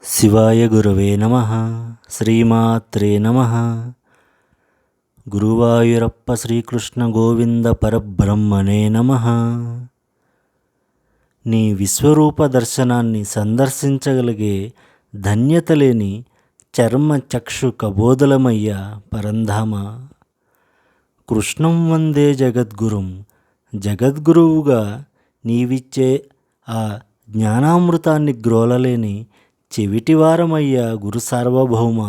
శివాయ గురవే నమః. శ్రీమాత్రే నమః. గురువాయూరప్ప శ్రీకృష్ణ గోవింద పరబ్రహ్మణే నమః. నీ విశ్వరూప దర్శనాన్ని సందర్శించగలిగే ధన్యత లేని చర్మ చక్షు కబోదలమయ్యా పరంధామ. కృష్ణం వందే జగద్గురుం. జగద్గురువుగా నీవిచ్చే ఆ జ్ఞానామృతాన్ని గ్రోలలేని చెవిటివారమయ్యా గురు సార్వభౌమ.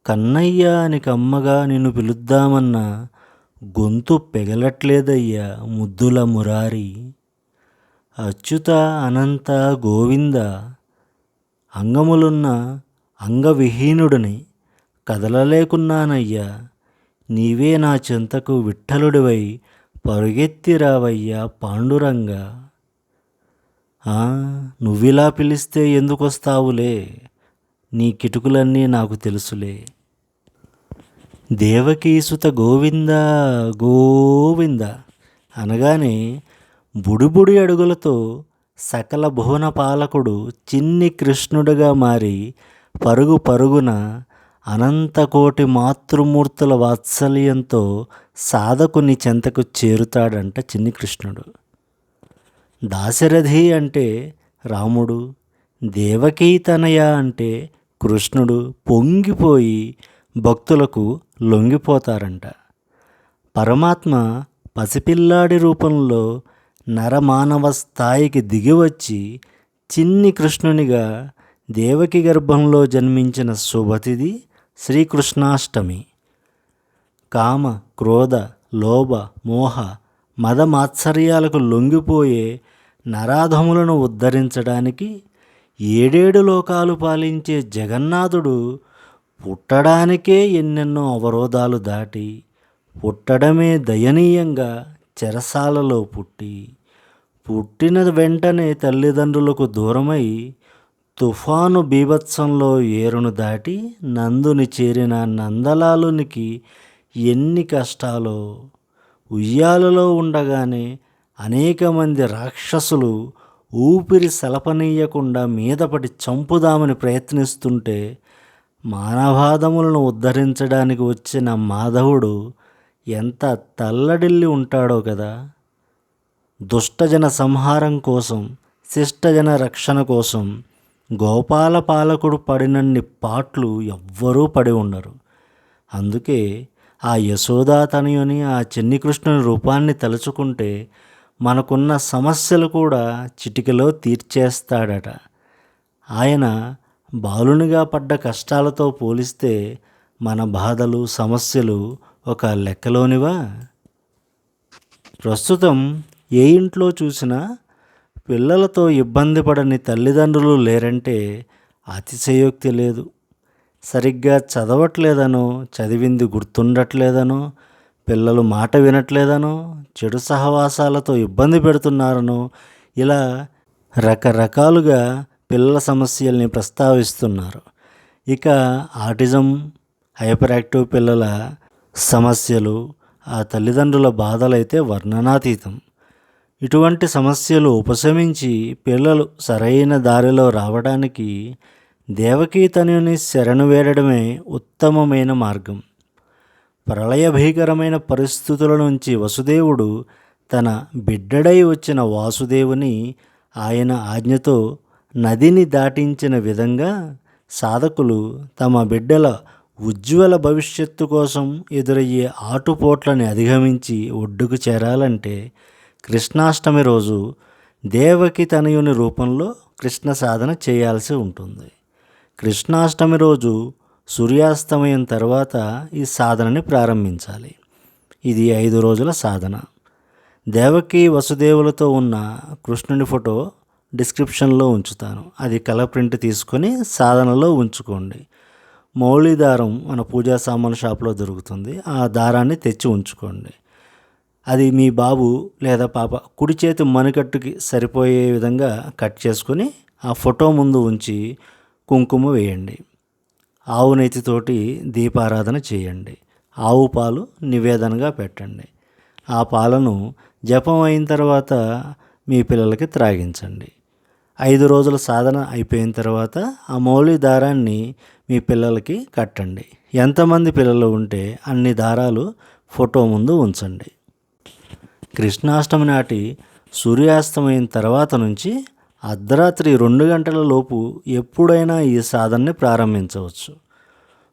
కన్నయ్య అని కమ్మగా నిన్ను పిలుద్దామన్నా గొంతు పెగలట్లేదయ్యా ముద్దుల మురారి. అచ్యుత అనంత గోవింద. అంగములున్న అంగవిహీనుడిని, కదలలేకున్నానయ్యా. నీవే నా చెంతకు విఠలుడివై పరుగెత్తిరావయ్యా పాండురంగ. నువ్విలా పిలిస్తే ఎందుకొస్తావులే, నీ కిటుకులన్నీ నాకు తెలుసులే. దేవకీసుత గోవింద గోవింద అనగానే బుడిబుడి అడుగులతో సకల భువన పాలకుడు చిన్ని కృష్ణుడిగా మారి పరుగు పరుగున అనంతకోటి మాతృమూర్తుల వాత్సల్యంతో సాధకుని చెంతకు చేరుతాడంట చిన్ని కృష్ణుడు. దాశరథి అంటే రాముడు, దేవకీ తనయ అంటే కృష్ణుడు పొంగిపోయి భక్తులకు లొంగిపోతారంట. పరమాత్మ పసిపిల్లాడి రూపంలో నరమానవ స్థాయికి దిగివచ్చి చిన్ని కృష్ణునిగా దేవకి గర్భంలో జన్మించిన శుభతిథి శ్రీకృష్ణాష్టమి. కామ, క్రోధ, లోభ, మోహ, మదమాత్సర్యాలకు లొంగిపోయే నరాధములను ఉద్ధరించడానికి 7 లోకాలు పాలించే జగన్నాథుడు పుట్టడానికే ఎన్నెన్నో అవరోధాలు దాటి, పుట్టడమే దయనీయంగా చెరసాలలో పుట్టిన వెంటనే తల్లిదండ్రులకు దూరమై తుఫాను బీభత్సంలో ఏరును దాటి నందుని చేరిన నందలాలునికి ఎన్ని కష్టాలో. ఉయ్యాలలో ఉండగానే అనేక మంది రాక్షసులు ఊపిరి సలపనీయకుండా మీదపడి చంపుదామని ప్రయత్నిస్తుంటే మానవాదములను ఉద్ధరించడానికి వచ్చిన మాధవుడు ఎంత తల్లడిల్లి ఉంటాడో కదా. దుష్టజన సంహారం కోసం, శిష్టజన రక్షణ కోసం గోపాల పాలకుడు పడినన్ని పాట్లు ఎవ్వరూ పడి ఉండరు. అందుకే ఆ యశోదాతనయుని ఆ చిన్ని కృష్ణుని రూపాన్ని తలుచుకుంటే మనకున్న సమస్యలు కూడా చిటికలో తీర్చేస్తాడట. ఆయన బాలునిగా పడ్డ కష్టాలతో పోలిస్తే మన బాధలు, సమస్యలు ఒక లెక్కలోనివా? ప్రస్తుతం ఏ ఇంట్లో చూసినా పిల్లలతో ఇబ్బంది పడని తల్లిదండ్రులు లేరంటే అతిశయోక్తి లేదు. సరిగ్గా చదవట్లేదనో, చదివింది గుర్తుండట్లేదనో, పిల్లలు మాట వినట్లేదనో, చెడు సహవాసాలతో ఇబ్బంది పెడుతున్నారనో, ఇలా రకరకాలుగా పిల్లల సమస్యల్ని ప్రస్తావిస్తున్నారు. ఇక ఆటిజం, హైపర్ యాక్టివ్ పిల్లల సమస్యలు, ఆ తల్లిదండ్రుల బాధలైతే వర్ణనాతీతం. ఇటువంటి సమస్యలు ఉపశమించి పిల్లలు సరైన దారిలో రావడానికి దేవకీ తనయుని శరణు వేడడమే ఉత్తమమైన మార్గం. ప్రళయ భీకరమైన పరిస్థితుల నుంచి వసుదేవుడు తన బిడ్డడై వచ్చిన వాసుదేవుని ఆయన ఆజ్ఞతో నదిని దాటించిన విధంగా సాధకులు తమ బిడ్డల ఉజ్వల భవిష్యత్తు కోసం ఎదురయ్యే ఆటుపోట్లని అధిగమించి ఒడ్డుకు చేరాలంటే కృష్ణాష్టమి రోజు దేవకి తనయుని రూపంలో కృష్ణ సాధన చేయాల్సి ఉంటుంది. కృష్ణాష్టమి రోజు సూర్యాస్తమయం తర్వాత ఈ సాధనని ప్రారంభించాలి. ఇది 5 రోజుల సాధన. దేవకి వసుదేవులతో ఉన్న కృష్ణుని ఫోటో డిస్క్రిప్షన్లో ఉంచుతాను. అది కలర్ ప్రింట్ తీసుకొని సాధనలో ఉంచుకోండి. మౌళి దారం మన పూజా సామాన్ షాప్లో దొరుకుతుంది. ఆ దారాన్ని తెచ్చి ఉంచుకోండి. అది మీ బాబు లేదా పాప కుడి చేతి మణికట్టుకి సరిపోయే విధంగా కట్ చేసుకొని ఆ ఫోటో ముందు ఉంచి కుంకుమ వేయండి. ఆవు నెయ్యితోటి దీపారాధన చేయండి. ఆవు పాలు నివేదనగా పెట్టండి. ఆ పాలను జపం అయిన తర్వాత మీ పిల్లలకి త్రాగించండి. 5 రోజుల సాధన అయిపోయిన తర్వాత ఆ మౌలి దారాన్ని మీ పిల్లలకి కట్టండి. ఎంతమంది పిల్లలు ఉంటే అన్ని దారాలు ఫోటో ముందు ఉంచండి. కృష్ణాష్టమి నాటి సూర్యాస్తమైన తర్వాత నుంచి అర్ధరాత్రి 2 గంటల లోపు ఎప్పుడైనా ఈ సాధనని ప్రారంభించవచ్చు.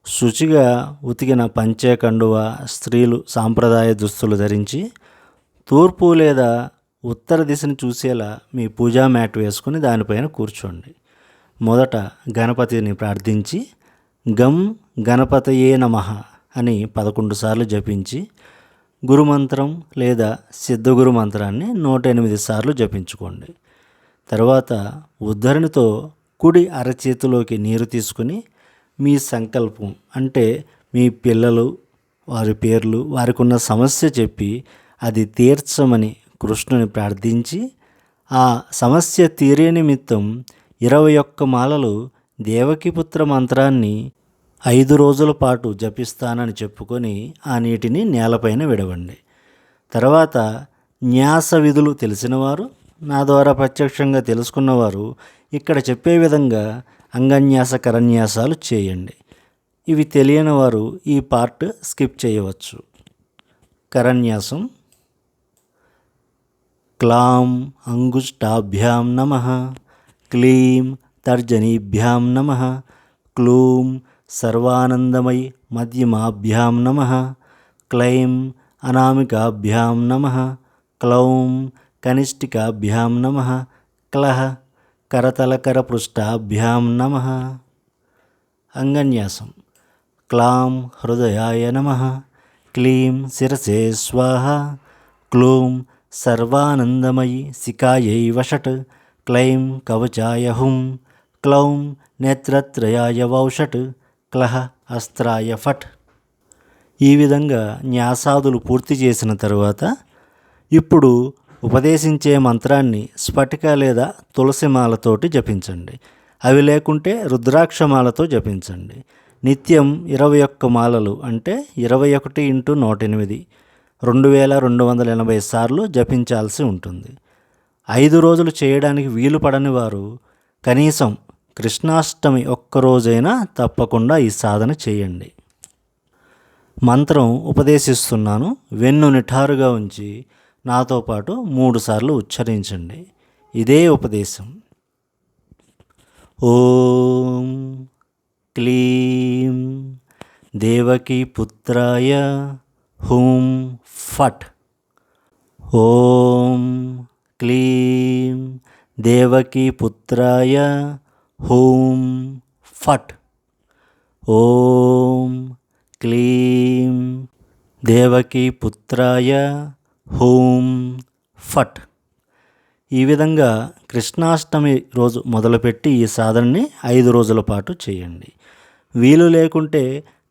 శుచిగా ఉతికిన పంచె కండువా, స్త్రీలు సాంప్రదాయ దుస్తులు ధరించి తూర్పు లేదా ఉత్తర దిశను చూసేలా మీ పూజా మ్యాట్ వేసుకుని దానిపైన కూర్చోండి. మొదట గణపతిని ప్రార్థించి గం గణపతయే నమః అని 11 సార్లు జపించి గురుమంత్రం లేదా సిద్ధగురు మంత్రాన్ని 108 సార్లు జపించుకోండి. తర్వాత ఉద్ధరణితో కుడి అరచేతిలోకి నీరు తీసుకుని మీ సంకల్పం అంటే మీ పిల్లలు వారి పేర్లు వారికి ఉన్న సమస్య చెప్పి అది తీర్చమని కృష్ణుని ప్రార్థించి ఆ సమస్య తీరే నిమిత్తం 21 మాలలు దేవకీపుత్ర మంత్రాన్ని 5 రోజుల పాటు జపిస్తానని చెప్పుకొని ఆ నీటిని నేలపైన విడవండి. తర్వాత న్యాస విధులు తెలిసినవారు, నా ద్వారా ప్రత్యక్షంగా తెలుసుకున్నవారు ఇక్కడ చెప్పే విధంగా అంగన్యాస కరన్యాసాలు చేయండి. ఇవి తెలియని వారు ఈ పార్ట్ స్కిప్ చేయవచ్చు. కరన్యాసం: క్లాం అంగుష్టాభ్యాం నమః, క్లీం తర్జనీభ్యాం నమః, క్లూం సర్వానందమయి మధ్యమాభ్యాం నమః, క్లైం అనామికాభ్యాం నమః, క్లౌం కనిష్ఠికాభ్యాం నమః, క్లః కరతలకరపృష్ఠాభ్యాం నమః. అంగన్యాసం: క్లాం హృదయాయ నమః, క్లీం శిరసే స్వాహ, క్లూం సర్వానందమయి శిఖాయై వషట్, క్లైం కవచాయ హుం, క్లౌం నేత్రత్రయాయ వౌషట్, క్లః అస్త్రాయ ఫట్. ఈ విధంగా న్యాసాదులు పూర్తి చేసిన తరువాత ఇప్పుడు ఉపదేశించే మంత్రాన్ని స్ఫటిక లేదా తులసిమాలతోటి జపించండి. అవి లేకుంటే రుద్రాక్షమాలతో జపించండి. నిత్యం 21 మాలలు అంటే 21 × 108 2280 సార్లు జపించాల్సి ఉంటుంది. 5 రోజులు చేయడానికి వీలు పడని వారు కనీసం కృష్ణాష్టమి ఒక్కరోజైనా తప్పకుండా ఈ సాధన చేయండి. మంత్రం ఉపదేశిస్తున్నాను, వెన్ను నిఠారుగా ఉంచి నాతో పాటు 3 సార్లు ఉచ్చరించండి. ఇదే ఉపదేశం: ఓం క్లీం దేవకీపుత్రాయ హుం ఫట్. ఓం క్లీం దేవకీపుత్రాయ హుం ఫట్. ఓం క్లీం దేవకీపుత్రాయ హూం ఫట్. ఈ విధంగా కృష్ణాష్టమి రోజు మొదలుపెట్టి ఈ సాధనని 5 రోజుల పాటు చేయండి. వీలు లేకుంటే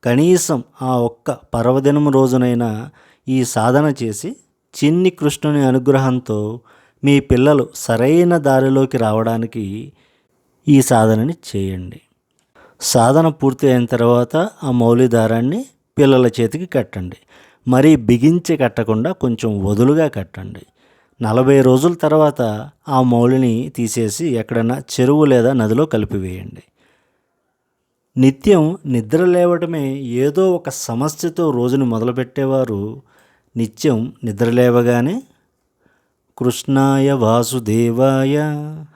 కనీసం ఆ ఒక్క పర్వదినం రోజునైనా ఈ సాధన చేసి చిన్ని కృష్ణుని అనుగ్రహంతో మీ పిల్లలు సరైన దారిలోకి రావడానికి ఈ సాధనని చేయండి. సాధన పూర్తి అయిన తర్వాత ఆ మౌలి దారాన్ని పిల్లల చేతికి కట్టండి. మరీ బిగించి కట్టకుండా కొంచెం వదులుగా కట్టండి. 40 రోజుల తర్వాత ఆ మౌలిని తీసేసి ఎక్కడైనా చెరువు లేదా నదిలో కలిపివేయండి. నిత్యం నిద్ర లేవటమే ఏదో ఒక సమస్యతో రోజుని మొదలుపెట్టేవారు నిత్యం నిద్ర లేవగానే కృష్ణాయ వాసుదేవాయ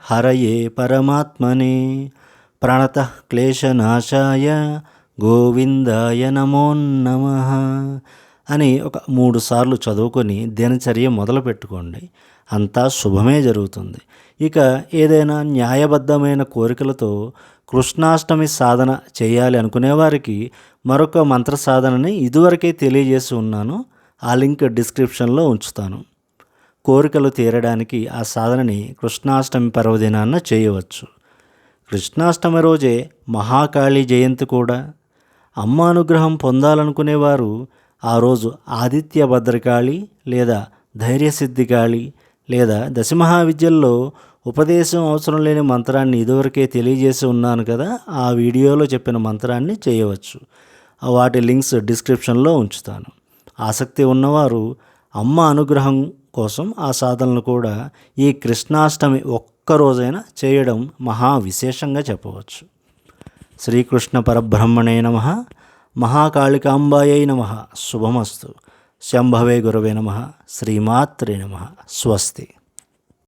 హరయే పరమాత్మనే ప్రణతః క్లేశనాశాయ గోవిందాయ నమో నమః అని ఒక 3 సార్లు చదువుకొని దినచర్య మొదలు పెట్టుకోండి. అంతా శుభమే జరుగుతుంది. ఇక ఏదైనా న్యాయబద్ధమైన కోరికలతో కృష్ణాష్టమి సాధన చేయాలి అనుకునేవారికి మరొక మంత్ర సాధనని ఇదివరకే తెలియజేసి ఉన్నాను. ఆ లింక్ డిస్క్రిప్షన్లో ఉంచుతాను. కోరికలు తీరడానికి ఆ సాధనని కృష్ణాష్టమి పర్వదినాన్న చేయవచ్చు. కృష్ణాష్టమి రోజే మహాకాళి జయంతి కూడా. అమ్మ అనుగ్రహం పొందాలనుకునేవారు ఆ రోజు ఆదిత్య భద్రకాళి లేదా ధైర్యసిద్ధికాళి లేదా దశమహావిద్యల్లో ఉపదేశం అవసరం లేని మంత్రాన్ని ఇదివరకే తెలియజేసి ఉన్నాను కదా, ఆ వీడియోలో చెప్పిన మంత్రాన్ని చేయవచ్చు. వాటి లింక్స్ డిస్క్రిప్షన్లో ఉంచుతాను. ఆసక్తి ఉన్నవారు అమ్మ అనుగ్రహం కోసం ఆ సాధనలు కూడా ఈ కృష్ణాష్టమి ఒక్క ఒక్కరోజైనా చేయడం మహా విశేషంగా చెప్పవచ్చు. శ్రీకృష్ణ పరబ్రహ్మణే నమః. మహాకాళికాంబాయై నమః. శుభమస్తు. శంభవే గురవే నమః. శ్రీమాత్రే నమః. స్వస్తి.